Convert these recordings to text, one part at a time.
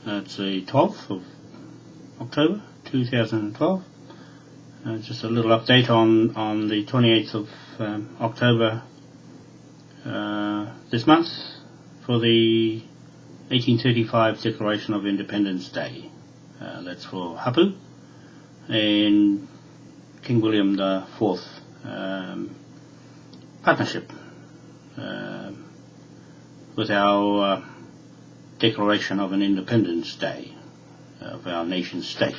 It's the 12th of October 2012. Just a little update on the 28th of October this month for the 1835 Declaration of Independence Day. That's for Hapu and King William IV partnership with our Declaration of an Independence Day of our nation state.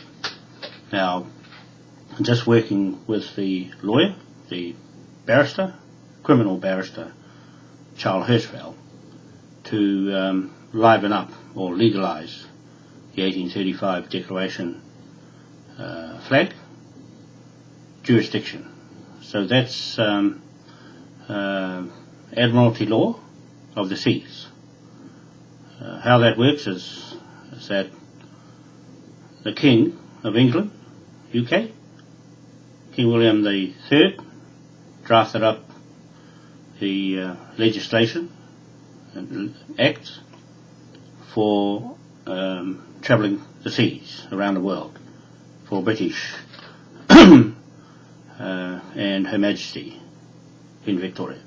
Now, I'm just working with the lawyer, the barrister, criminal barrister, Charles Hirschfeld, to liven up or legalise the 1835 Declaration flag jurisdiction. So that's Admiralty law of the seas. How that works is that the King of England, UK, King William III, drafted up the legislation and acts for travelling the seas around the world for British and Her Majesty Queen Victoria.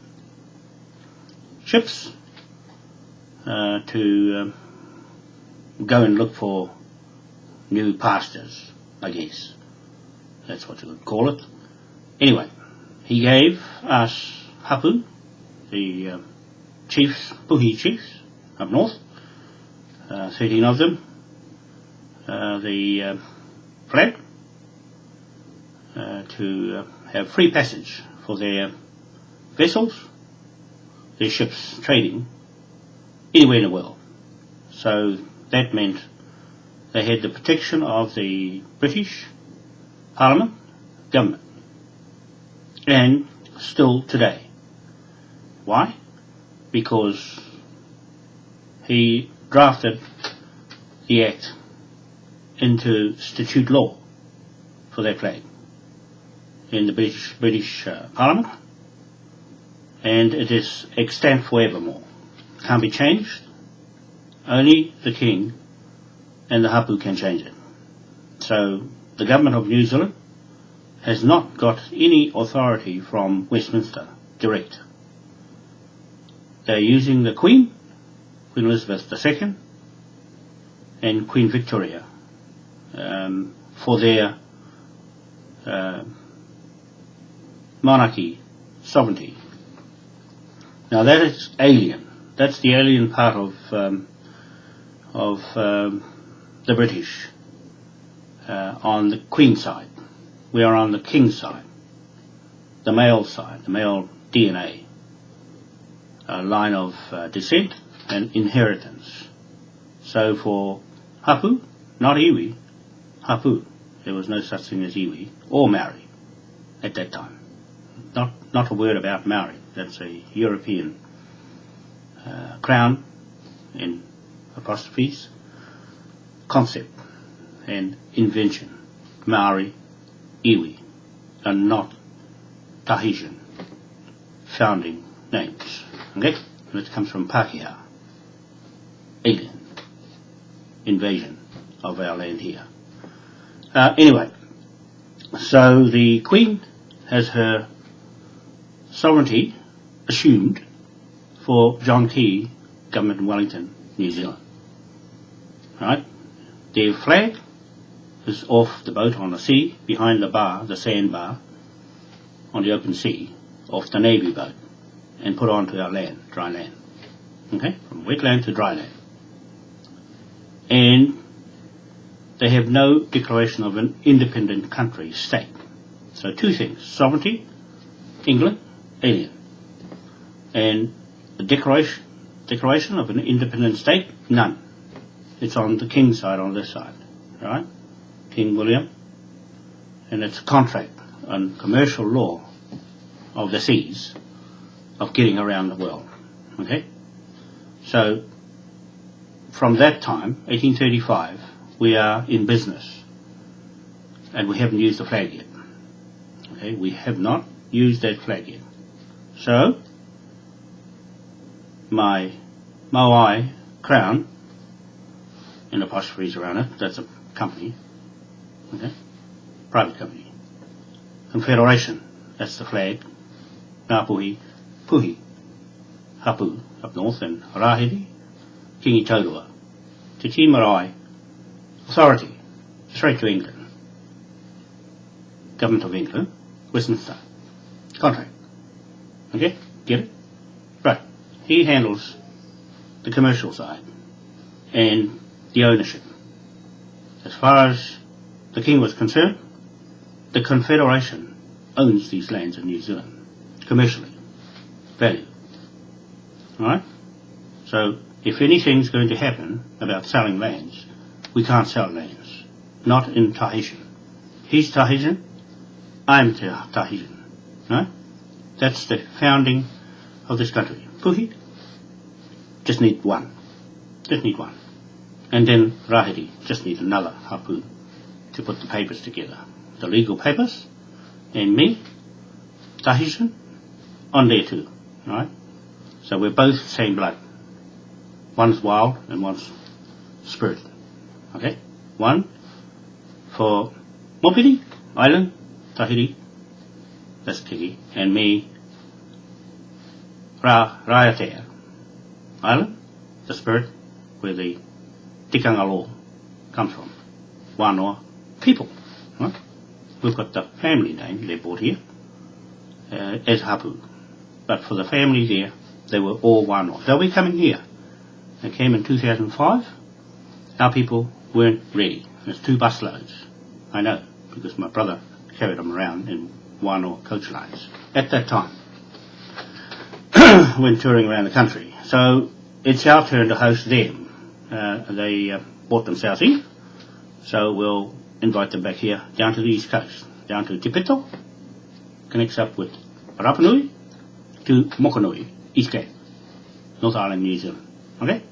Ships to go and look for new pastures, I guess. That's what you would call it. Anyway, he gave us Hapu, the chiefs, Puhi chiefs up north, 13 of them, the flag to have free passage for their vessels, their ships trading anywhere in the world. So that meant they had the protection of the British Parliament, government, and still today. Why? Because he drafted the Act into statute law for that flag in the British Parliament, and it is extant forevermore. Can't be changed. Only the King and the Hapu can change it. So the government of New Zealand has not got any authority from Westminster direct. They're using the Queen Elizabeth II, and Queen Victoria for their monarchy, sovereignty. Now that is alien. That's the alien part of the British on the Queen side. We are on the King side, the male side, the male DNA, line of descent and inheritance. So for Hapu, not iwi, Hapu, there was no such thing as iwi or Maori at that time. Not a word about Maori. That's a European crown in apostrophes, concept and invention. Maori, iwi, and not Tahitian founding names. Okay? And it comes from Pākehā. Alien invasion of our land here. Anyway, so the Queen has her sovereignty assumed for John Key government in Wellington, New Zealand. Right? Their flag is off the boat on the sea, behind the bar, the sandbar, on the open sea, off the Navy boat, and put onto our land, dry land. Okay? From wetland to dry land. And they have no declaration of an independent country, state. So two things: sovereignty, England, alien. And the declaration of an independent state, none. It's on the King's side, on this side, right? King William. And it's a contract on commercial law of the seas, of getting around the world. Okay? So from that time, 1835, we are in business, and we haven't used the flag yet. Okay, we have not used that flag yet. So my Moai crown and apostrophes around it. That's a company, okay, private company. Confederation, that's the flag. Ngāpuhi, Puhi, Hapu up north, and Rahiri, Kingi Taurua. Te Tii Marae, authority, straight to England. Government of England, Westminster. Contract. Okay? Get it? Right. He handles the commercial side and the ownership. As far as the King was concerned, the Confederation owns these lands in New Zealand, commercially, value. Alright? So, if anything's going to happen about selling lands, we can't sell lands. Not in Tahitian. He's Tahitian, I'm Tahitian. Right? That's the founding of this country. Puhi, just need one. Just need one. And then Rahiri, just need another hapu to put the papers together. The legal papers, and me, Tahitian, on there too. Right? So we're both same blood. One's wild and one's spirit. Okay? One for Mopiri Island, Tahiti, that's Tiki, and me, Raiatea Island, the spirit where the tikanga law comes from. Wānoa people. Right? We've got the family name they brought here as Hapu. But for the family there, they were all Wānoa. They'll be coming here. They came in 2005. Our people weren't ready. There's 2 busloads. I know, because my brother carried them around in Wānoa coach lines at that time when touring around the country. So it's our turn to host them. They brought themselves in, so we'll invite them back here down to the east coast, down to Te Pito, connects up with Rapanui to Mokonui, East Cape, North Island, New Zealand. Okay?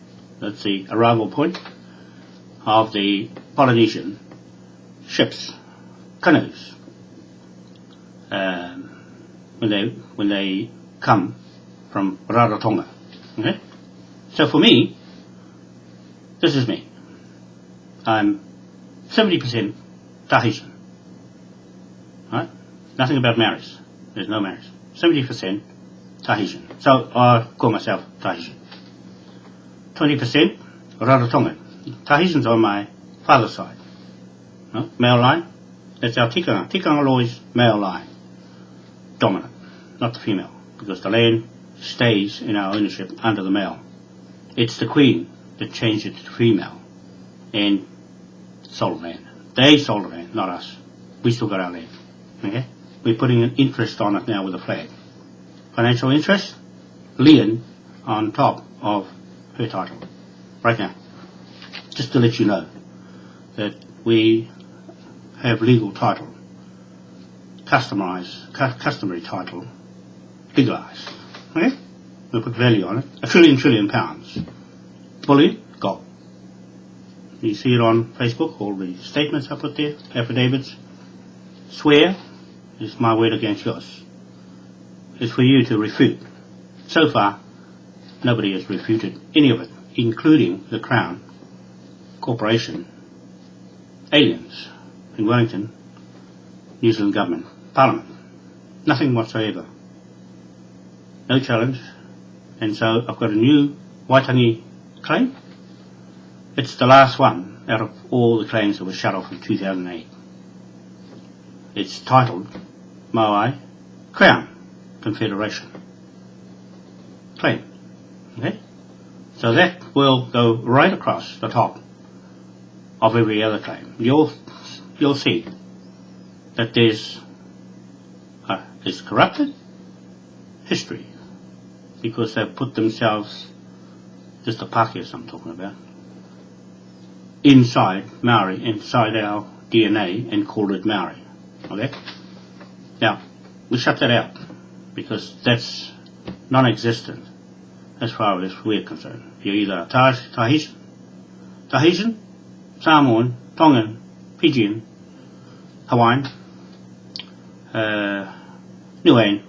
That's the arrival point of the Polynesian ships, canoes, when they come from Rarotonga. Okay? So for me, this is me. I'm 70% Tahitian. Right? Nothing about marriage. There's no marriage. 70% Tahitian. So I call myself Tahitian. 20% Rarotongan. Tahitians on my father's side. No? Male line. That's our tikanga. Tikanga law is male line. Dominant. Not the female. Because the land stays in our ownership under the male. It's the Queen that changed it to female and sold land. They sold the land, not us. We still got our land. Okay? We're putting an interest on it now with a flag. Financial interest, lien on top of her title. Right now. Just to let you know that we have legal title, customary title, legalised. Okay? We put value on it. $1 trillion. Bullion, gold. You see it on Facebook, all the statements I put there, affidavits. Swear is my word against yours. It's for you to refute. So far, nobody has refuted any of it, including the Crown Corporation, aliens in Wellington, New Zealand government, Parliament. Nothing whatsoever. No challenge. And so I've got a new Waitangi claim. It's the last one out of all the claims that were shut off in 2008. It's titled Maui Crown Confederation claim. Okay? So that will go right across the top of every other claim. You'll see that there's corrupted history because they've put themselves, just the Pākehās I'm talking about, inside Maori, inside our DNA, and called it Maori. Okay? Now, we shut that out because that's non-existent as far as we're concerned. You're either Tahitian, Samoan, Tongan, Fijian, Hawaiian, Niuean,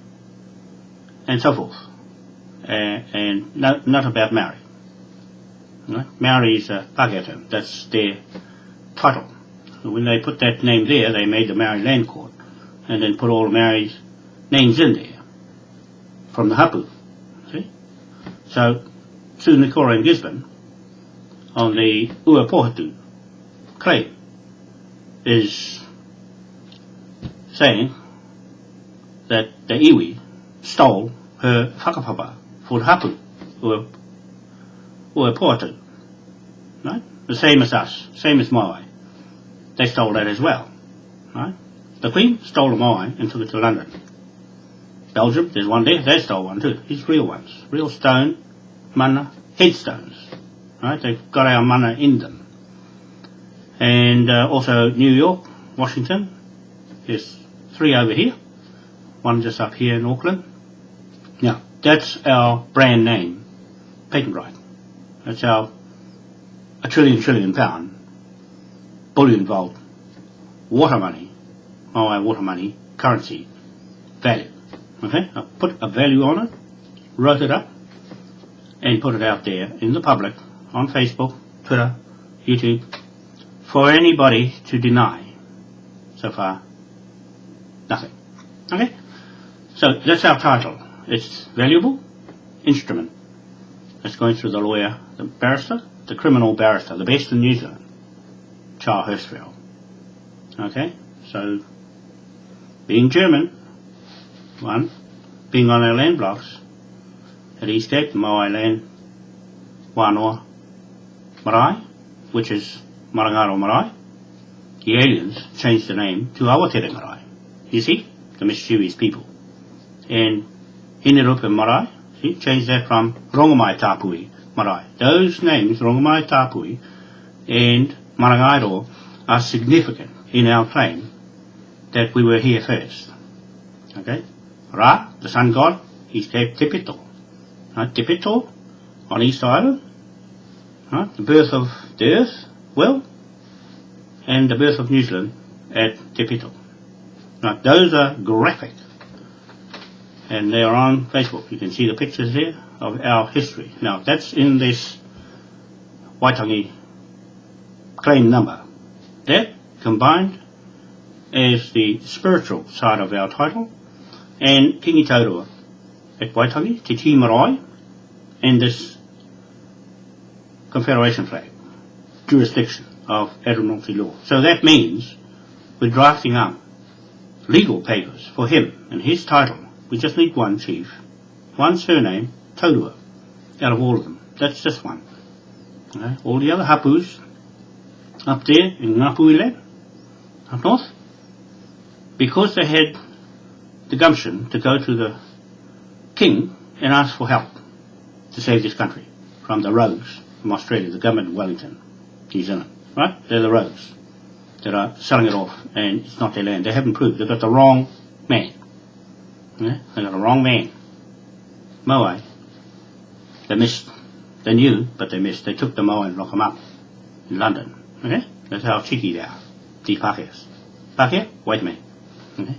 and so forth. And not about Maori. Right? Maori is a Pākehā term. That's their title. So when they put that name there, they made the Maori Land Court and then put all the Maori's names in there from the hapu. See? So Tū and Gisborne on the Ua Pohatu claim is saying that the iwi stole her whakapapa for the hapu, Ua Pohatu. Right? The same as us, same as Moai. They stole that as well. Right? The Queen stole the Moai and took it to London. Belgium, there's one there, they stole one too. These real ones. Real stone, mana, headstones. Right? They've got our mana in them. And also New York, Washington. There's 3 over here. One just up here in Auckland. Now, that's our brand name, patent right. That's our a trillion pound bullion vault water money, Maui water money, currency value. Okay, I put a value on it, wrote it up, and put it out there in the public on Facebook, Twitter, YouTube, for anybody to deny. So far, nothing. Okay, so that's our title. It's valuable instrument. It's going through the lawyer, the barrister, the criminal barrister, the best in New Zealand, Charles Hirschfeld. Okay, so being German, one, being on our land blocks at East Cape, the Moai land, Wānoa Marae, which is Marangaro Marae, the aliens changed the name to Awatere Marae. You see, the mischievous people. And Hinerupa Marae, see, changed that from Rongamai Tāpui Marae. Those names, Rongamai Tāpui and Marangairo, are significant in our claim that we were here first. Okay? Ra, the sun god, East Cape Te Pito. Right? Te Pito on East Island. Right? The birth of the earth, well, and the birth of New Zealand at Te Pito. Right? Those are graphic. And they are on Facebook. You can see the pictures there of our history. Now, that's in this Waitangi claim number. That combined as the spiritual side of our title, and Kingi Taurua at Waitangi, Te Tii Marae, and this Confederation flag, jurisdiction of Admiralty law. So that means we're drafting up legal papers for him and his title. We just need one chief, one surname, Taurua, out of all of them. That's just one. Okay? All the other hapus up there in Ngāpuhi land, up north, because they had the gumption to go to the king and ask for help to save this country from the rogues from Australia, the government of Wellington, New Zealand. Right? They're the rogues that are selling it off, and it's not their land. They haven't proved. They've got the wrong man. Yeah? They got the wrong man. Moai. They missed. They knew, but they missed. They took the Moai and locked them up in London. Okay? That's how cheeky they are. These Pākehās. Pākehā? Wait a minute. Okay?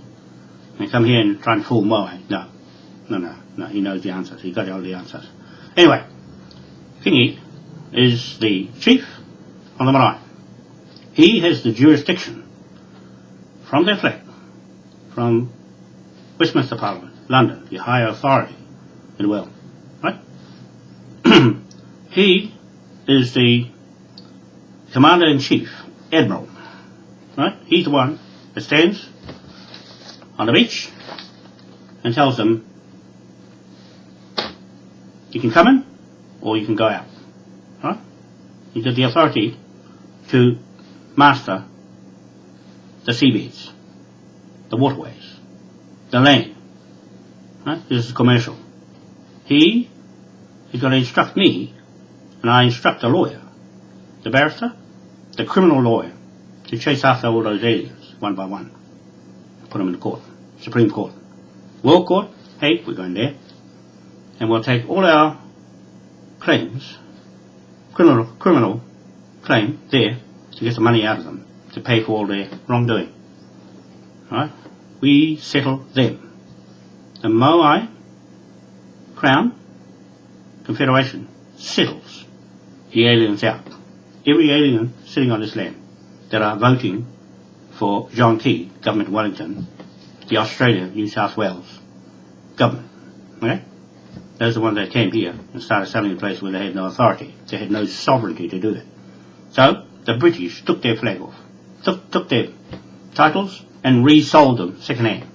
They come here and try and fool Moai. No. He knows the answers. He got all the answers. Anyway, Kingi is the chief on the marae. He has the jurisdiction from their flag, from Westminster Parliament, London, the higher authority in the world. Right? He is the Commander-in-Chief, Admiral. Right? He's the one that stands on the beach and tells them, you can come in or you can go out. Right? He's got the authority to master the seabeds, the waterways, the land. Right? This is commercial. He is going to instruct me, and I instruct the lawyer, the barrister, the criminal lawyer, to chase after all those aliens one by one. Put them in the court, Supreme Court, World Court. Hey, we're going there, and we'll take all our claims, criminal claim there, to get the money out of them, to pay for all their wrongdoing. Right? We settle them. The Moai Crown Confederation settles the aliens out. Every alien sitting on this land that are voting for John Key, Government of Wellington, the Australia, New South Wales government. Okay? Those are the ones that came here and started selling a place where they had no authority. They had no sovereignty to do that. So the British took their flag off, took their titles and resold them second-hand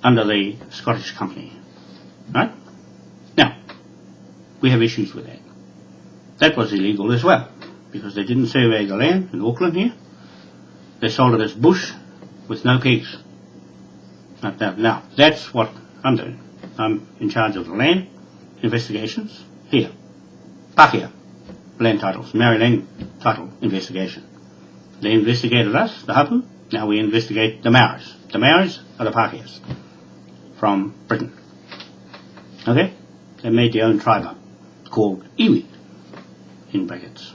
under the Scottish Company. Right? Now, we have issues with that. That was illegal as well, because they didn't survey the land in Auckland here. They sold it as bush with no pigs. Now, that's what I'm doing. I'm in charge of the land investigations here. Pākehā land titles, Maori land title investigation. They investigated us, the Hapu. Now we investigate the Maoris. The Maoris are the Pākehās from Britain. Okay? They made their own tribe up called Iwi, in brackets,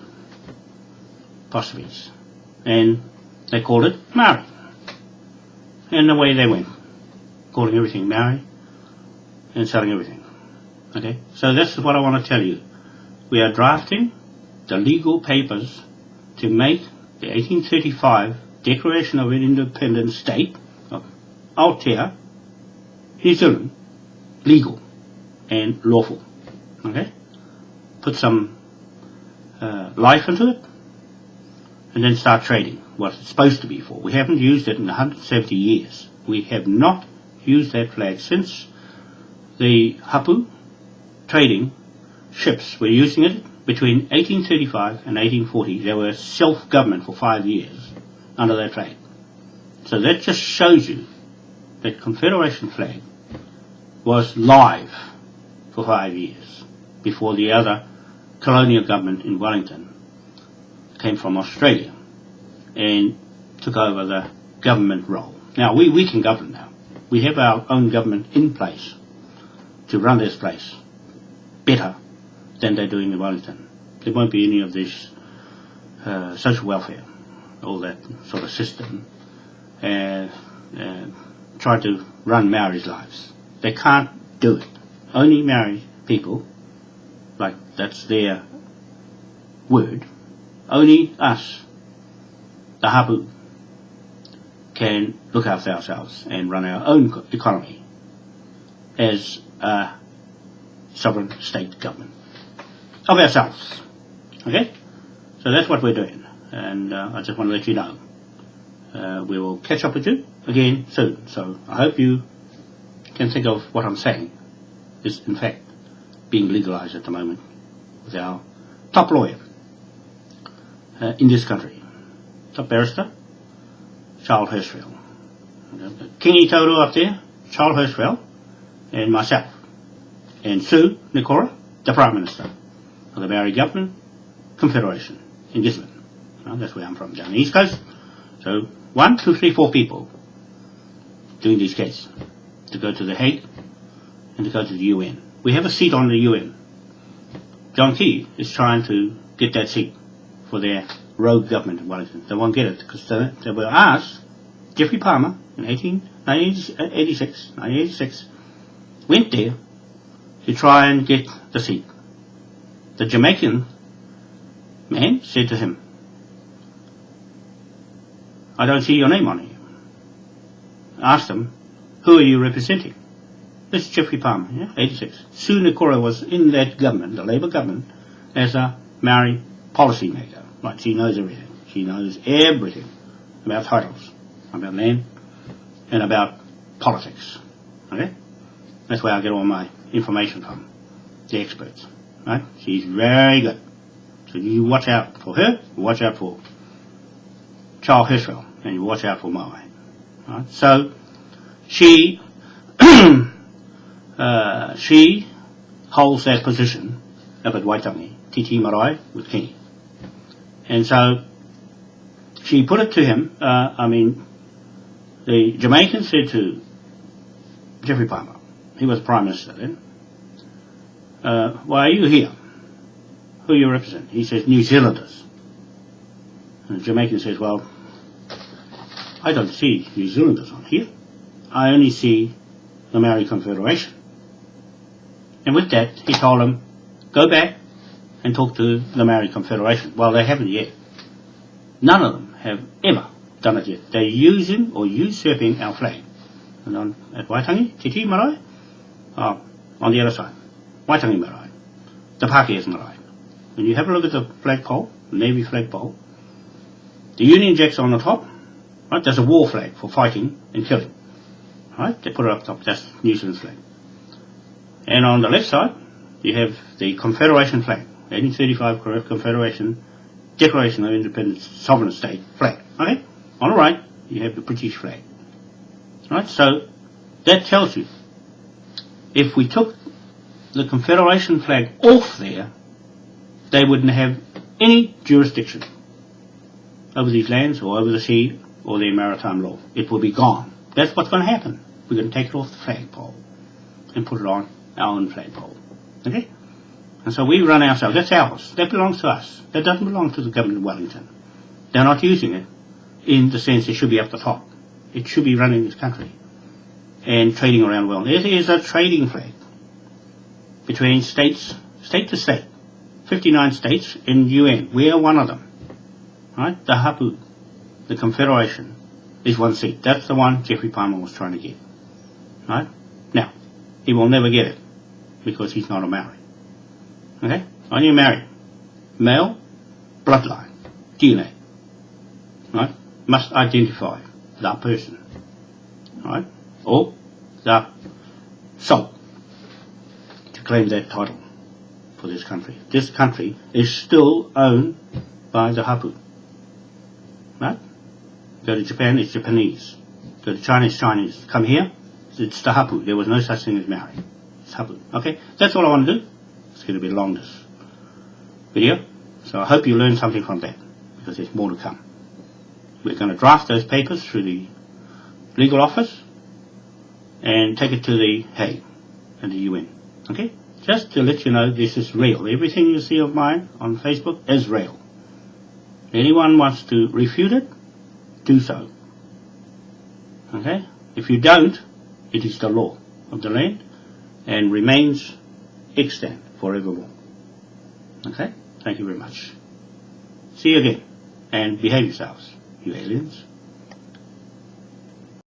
apostrophes. And they called it Maori. And away they went, calling everything Maori and selling everything. Okay? So that's what I want to tell you. We are drafting the legal papers to make the 1835 Declaration of an Independent State of Aotea, New Zealand, legal and lawful. Okay? Put some life into it and then start trading what it's supposed to be for. We haven't used it in 170 years. We have not used that flag since the Hapu trading ships were using it between 1835 and 1840. They were self-government for 5 years under that flag. So that just shows you that Confederation flag was live for 5 years before the other colonial government in Wellington came from Australia and took over the government role. Now, we can govern now. We have our own government in place to run this place better than they're doing in Wellington. There won't be any of this social welfare, all that sort of system, try to run Maori's lives. They can't do it. Only Maori people, like that's their word, only us, the Hapu, can look after ourselves and run our own economy as a sovereign state government of ourselves. Okay? So that's what we're doing. And I just want to let you know. We will catch up with you again soon. So I hope you can think of what I'm saying is in fact being legalized at the moment with our top lawyer in this country, top barrister, Charles Hirschfeld. Kingi Tauru up there, Charles Hirschfeld, and myself, and Sue Nikora, the Prime Minister of the Maori Government Confederation in Gisborne. That's where I'm from, down the East Coast. So 1, 2, 3, 4 people doing these cases to go to The Hague and to go to the UN. We have a seat on the UN. John Key is trying to get that seat for their rogue government in Wellington. They won't get it because they were asked. Geoffrey Palmer in 1986 went there to try and get the seat. The Jamaican man said to him, I don't see your name on here. Asked him, who are you representing? This is Geoffrey Palmer, yeah, 86. Sue Nikora was in that government, the Labour government, as a Maori policy maker. Right, she knows everything. She knows everything about titles, about land, and about politics. Okay? That's where I get all my information from, the experts. Right? She's very good. So you watch out for her, watch out for Charles Hirschfeld, and you watch out for Moai. Right? So she she holds that position up at Waitangi, Titi Marae with Kingi. And so she put it to him, the Jamaican said to Geoffrey Palmer, he was Prime Minister then, why are you here? Who you represent? He says, New Zealanders. And the Jamaican says, well, I don't see New Zealanders on here. I only see the Maori Confederation. And with that, he told him, go back and talk to the Maori Confederation. Well, they haven't yet. None of them have ever done it yet. They're using or usurping our flag. And at Waitangi, Titi Marae, on the other side, Waitangi Marae, the Pākehā's Marae. When you have a look at the flagpole, the Navy flagpole, the Union Jack's on the top, right? There's a war flag for fighting and killing, right? They put it up top. That's New Zealand's flag. And on the left side, you have the Confederation flag, 1835 Confederation Declaration of Independence, Sovereign State flag. Okay? On the right, you have the British flag. Right? So that tells you, if we took the Confederation flag off there, they wouldn't have any jurisdiction over these lands or over the sea or their maritime law. It will be gone. That's what's going to happen. We're going to take it off the flagpole and put it on our own flagpole. Okay? And so we run ourselves. That's ours. That belongs to us. That doesn't belong to the government of Wellington. They're not using it in the sense it should be up the top. It should be running this country and trading around the world. It is a trading flag between states, state to state. 59 states in UN. We are one of them. Right? The Hapu, the Confederation, is one seat. That's the one Jeffrey Palmer was trying to get. Right? Now, he will never get it because he's not a Maori. Okay? Only a Maori. Male, bloodline, DNA. Right? Must identify that person. Right? Or the soul to claim that title for this country. This country is still owned by the Hapu. Right? Go to Japan, it's Japanese. Go to China, it's Chinese. Come here, it's the Hapu. There was no such thing as Maori. It's Hapu. Okay? That's all I want to do. It's going to be long, this video. So I hope you learned something from that, because there's more to come. We're going to draft those papers through the legal office and take it to the Hague and the UN. Okay? Just to let you know, this is real. Everything you see of mine on Facebook is real. If anyone wants to refute it, do so. Okay? If you don't, it is the law of the land and remains extant forevermore. Okay? Thank you very much. See you again. And behave yourselves, you aliens.